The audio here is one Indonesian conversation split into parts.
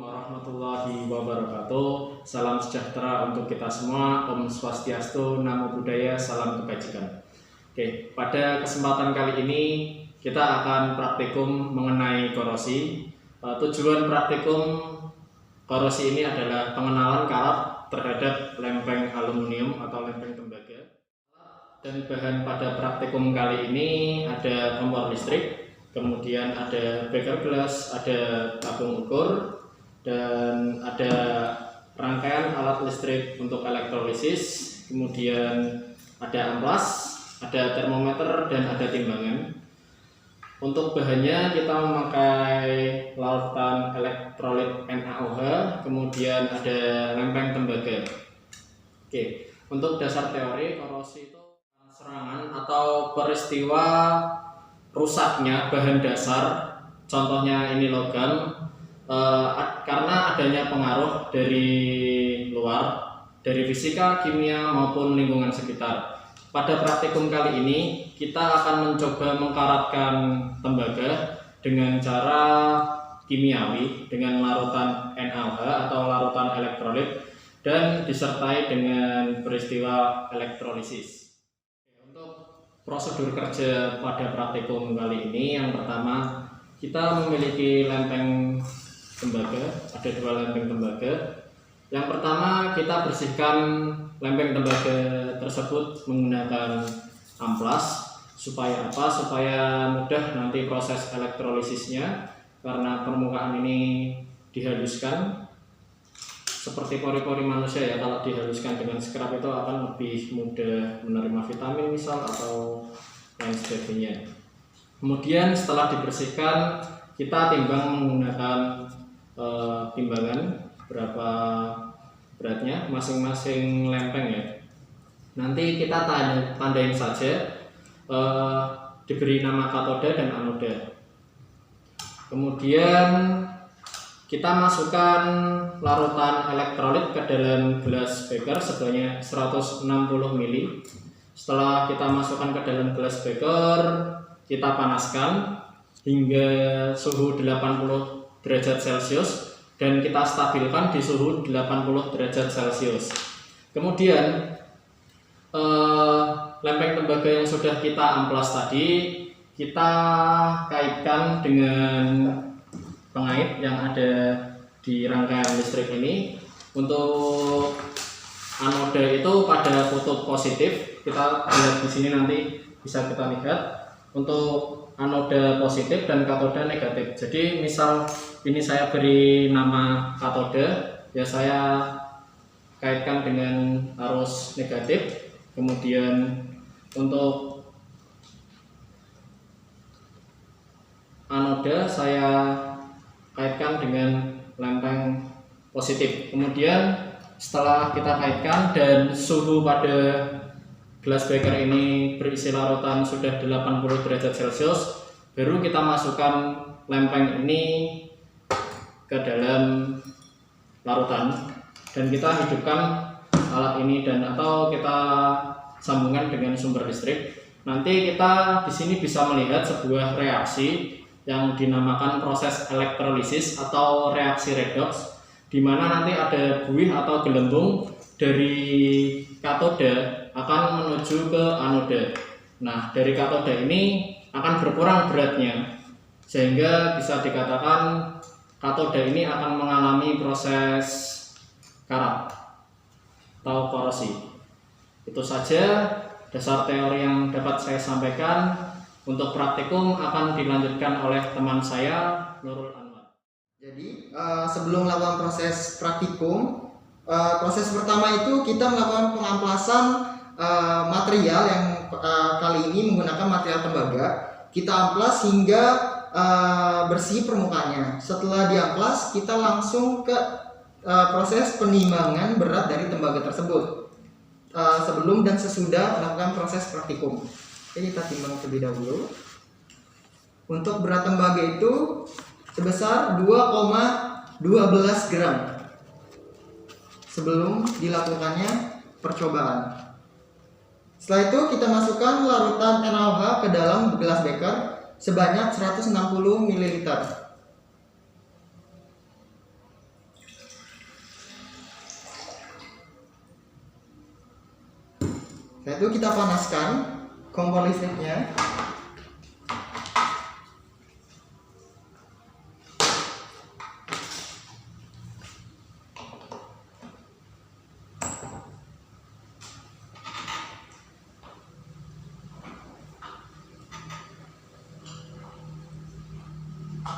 warahmatullahi wabarakatuh. Salam sejahtera untuk kita semua. Om Swastiastu, Namo Buddhaya, salam kebajikan. Oke, pada kesempatan kali ini kita akan praktikum mengenai korosi. Tujuan praktikum korosi ini adalah pengenalan karat terhadap lempeng aluminium atau lempeng tembaga. Dan bahan pada praktikum kali ini ada kompor listrik, kemudian ada beker gelas, ada tabung ukur, dan ada rangkaian alat listrik untuk elektrolisis, kemudian ada amplas, ada termometer, dan ada timbangan. Untuk bahannya kita memakai larutan elektrolit NaOH, kemudian ada lempeng tembaga. Oke, untuk dasar teori korosi itu serangan atau peristiwa rusaknya bahan dasar, contohnya ini logam, karena adanya pengaruh dari luar, dari fisika, kimia maupun lingkungan sekitar. Pada praktikum kali ini kita akan mencoba mengkaratkan tembaga dengan cara kimiawi dengan larutan NaOH atau larutan elektrolit dan disertai dengan peristiwa elektrolisis. Untuk prosedur kerja pada praktikum kali ini, yang pertama kita memiliki lempeng tembaga, ada dua lempeng tembaga. Yang pertama kita bersihkan lempeng tembaga tersebut menggunakan amplas. Supaya apa? Supaya mudah nanti proses elektrolisisnya, karena permukaan ini dihaluskan seperti pori-pori manusia ya. Kalau dihaluskan dengan scrub itu akan lebih mudah menerima vitamin misal atau lain sebagainya. Kemudian setelah dibersihkan kita timbang menggunakan timbangan berapa beratnya masing-masing lempeng ya. Nanti kita tandain saja, diberi nama katoda dan anoda. Kemudian kita masukkan larutan elektrolit ke dalam gelas beker sebanyak 160 ml. Setelah kita masukkan ke dalam gelas beker, kita panaskan hingga suhu 80 derajat Celcius dan kita stabilkan di suhu 80 derajat Celcius. Kemudian lempeng tembaga yang sudah kita amplas tadi kita kaitkan dengan pengait yang ada di rangkaian listrik ini. Untuk anoda itu pada kutub positif, kita lihat di sini nanti bisa kita lihat. Untuk anoda positif dan katoda negatif. Jadi misal ini saya beri nama katoda, ya saya kaitkan dengan arus negatif. Kemudian untuk anoda saya kaitkan dengan lempeng positif. Kemudian setelah kita kaitkan dan suhu pada gelas beker ini berisi larutan sudah 80 derajat Celcius, baru kita masukkan lempeng ini ke dalam larutan dan kita hidupkan alat ini dan atau kita sambungkan dengan sumber listrik. Nanti kita di sini bisa melihat sebuah reaksi yang dinamakan proses elektrolisis atau reaksi redoks, di mana nanti ada buih atau gelembung dari katoda akan menuju ke anoda. Nah, dari katoda ini akan berkurang beratnya, sehingga bisa dikatakan katoda ini akan mengalami proses karat atau korosi. Itu saja dasar teori yang dapat saya sampaikan. Untuk praktikum akan dilanjutkan oleh teman saya, Nurul Anwar. Jadi sebelum melakukan proses praktikum, proses pertama itu kita melakukan pengamplasan material yang kali ini menggunakan material tembaga. Kita amplas hingga bersih permukaannya. Setelah diamplas, kita langsung ke proses penimbangan berat dari tembaga tersebut sebelum dan sesudah melakukan proses praktikum. Oke, kita timbang terlebih dahulu. Untuk berat tembaga itu sebesar 2,12 gram sebelum dilakukannya percobaan. Setelah itu kita masukkan larutan NaOH ke dalam gelas beker sebanyak 160 ml. itu kita panaskan kompor listriknya.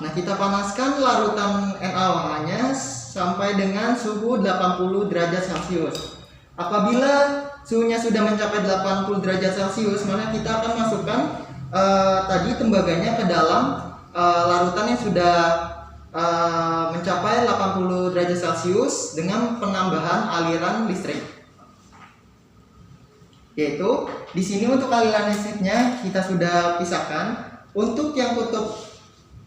Nah, kita panaskan larutan NaOH-nya sampai dengan suhu 80 derajat Celcius. Apabila suhunya sudah mencapai 80 derajat Celcius, maka kita akan masukkan tadi tembaganya ke dalam larutan yang sudah mencapai 80 derajat Celcius dengan penambahan aliran listrik. Yaitu di sini untuk aliran listriknya kita sudah pisahkan. Untuk yang kutub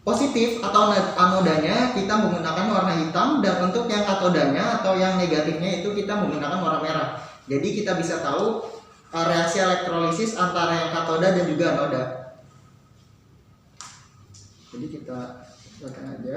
positif atau anodanya kita menggunakan warna hitam, dan untuk yang katodanya atau yang negatifnya itu kita menggunakan warna merah. Jadi kita bisa tahu reaksi elektrolisis antara yang katoda dan juga anoda. Jadi kita buatkan aja.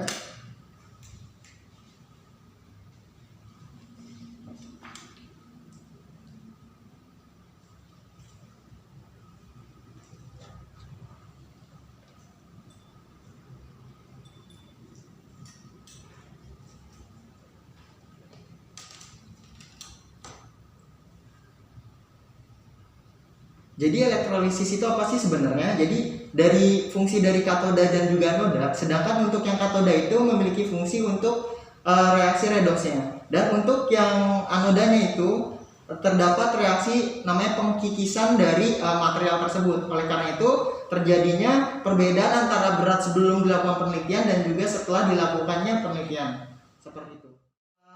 Jadi elektrolisis itu apa sih sebenarnya? Jadi dari fungsi dari katoda dan juga anoda, sedangkan untuk yang katoda itu memiliki fungsi untuk reaksi redoksnya, dan untuk yang anodanya itu terdapat reaksi namanya pengkikisan dari material tersebut. Oleh karena itu terjadinya perbedaan antara berat sebelum dilakukan penelitian dan juga setelah dilakukannya penelitian. Seperti itu.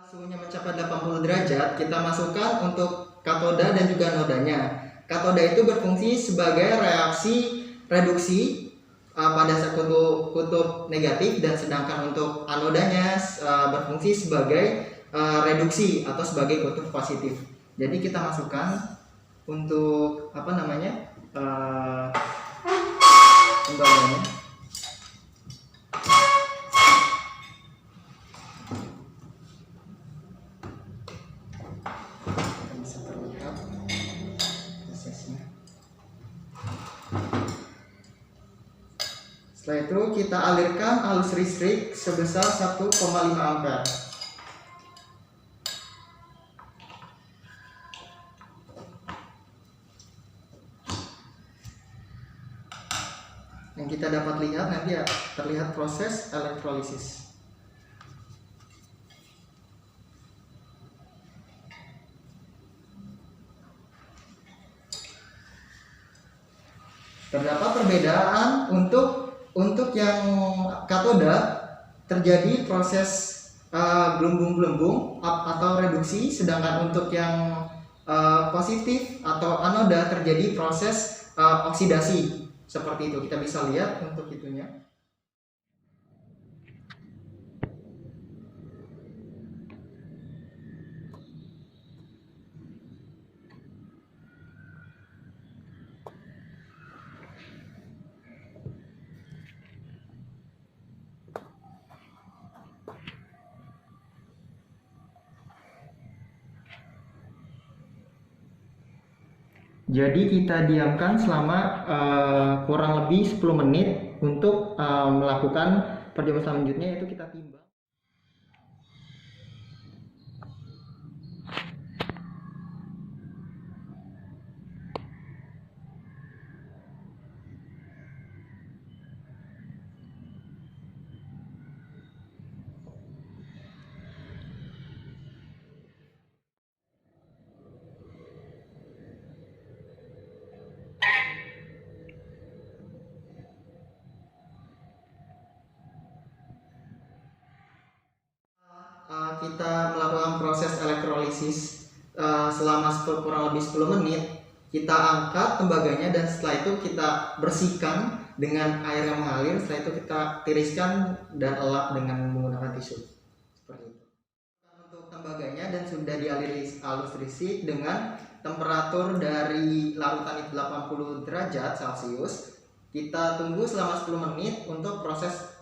Suhunya mencapai 80 derajat, kita masukkan untuk katoda dan juga anodanya. Katoda itu berfungsi sebagai reaksi reduksi pada kutub negatif, dan sedangkan untuk anodanya berfungsi sebagai reduksi atau sebagai kutub positif. Jadi kita masukkan untuk tembaganya. Bisa terlihat prosesnya. Setelah itu kita alirkan arus listrik sebesar 1,5 ampere. Yang kita dapat lihat nanti terlihat proses elektrolisis. Terdapat perbedaan untuk yang katoda terjadi proses gelembung-gelembung atau reduksi, sedangkan untuk yang positif atau anoda terjadi proses oksidasi. Seperti itu, kita bisa lihat untuk itunya. Jadi kita diamkan selama kurang lebih 10 menit untuk melakukan percobaan selanjutnya, yaitu kita timbang. Kita melakukan proses elektrolisis selama kurang lebih 10 menit. Kita angkat tembaganya, dan setelah itu kita bersihkan dengan air yang mengalir. Setelah itu kita tiriskan dan elap dengan menggunakan tisu. Seperti itu. Untuk tembaganya dan sudah dialiri arus listrik dengan temperatur dari larutan itu 80 derajat Celcius. Kita tunggu selama 10 menit untuk proses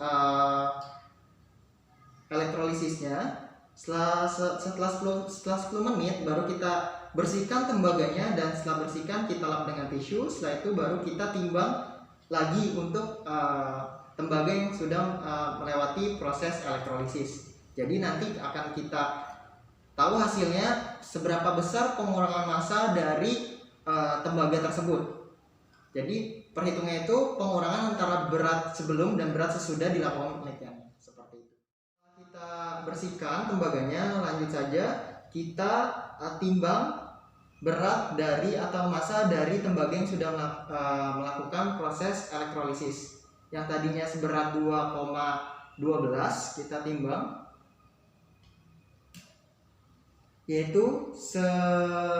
elektrolisisnya. Setelah 10 menit baru kita bersihkan tembaganya, dan setelah bersihkan kita lap dengan tisu. Setelah itu baru kita timbang lagi untuk tembaga yang sudah melewati proses elektrolisis. Jadi nanti akan kita tahu hasilnya seberapa besar pengurangan massa dari tembaga tersebut. Jadi perhitungannya itu pengurangan antara berat sebelum dan berat sesudah dilakukan penelitian. Seperti itu. Setelah kita bersihkan tembaganya, lanjut saja kita timbang berat dari atau massa dari tembaga yang sudah melakukan proses elektrolisis. Yang tadinya seberat 2,12 kita timbang, yaitu sebesar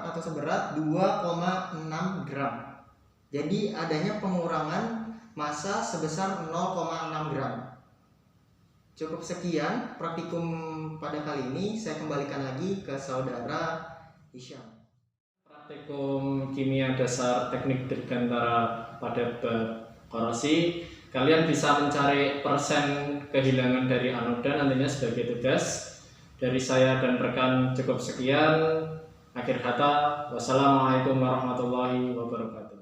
atau seberat 2,6 gram. Jadi adanya pengurangan massa sebesar 0,6 gram. Cukup sekian praktikum pada kali ini. Saya kembalikan lagi ke saudara Hisham. Praktikum kimia dasar teknik dirgantara pada bab korosi, kalian bisa mencari persen kehilangan dari anoda nantinya sebagai tugas. Dari saya dan rekan cukup sekian. Akhir kata, wassalamualaikum warahmatullahi wabarakatuh.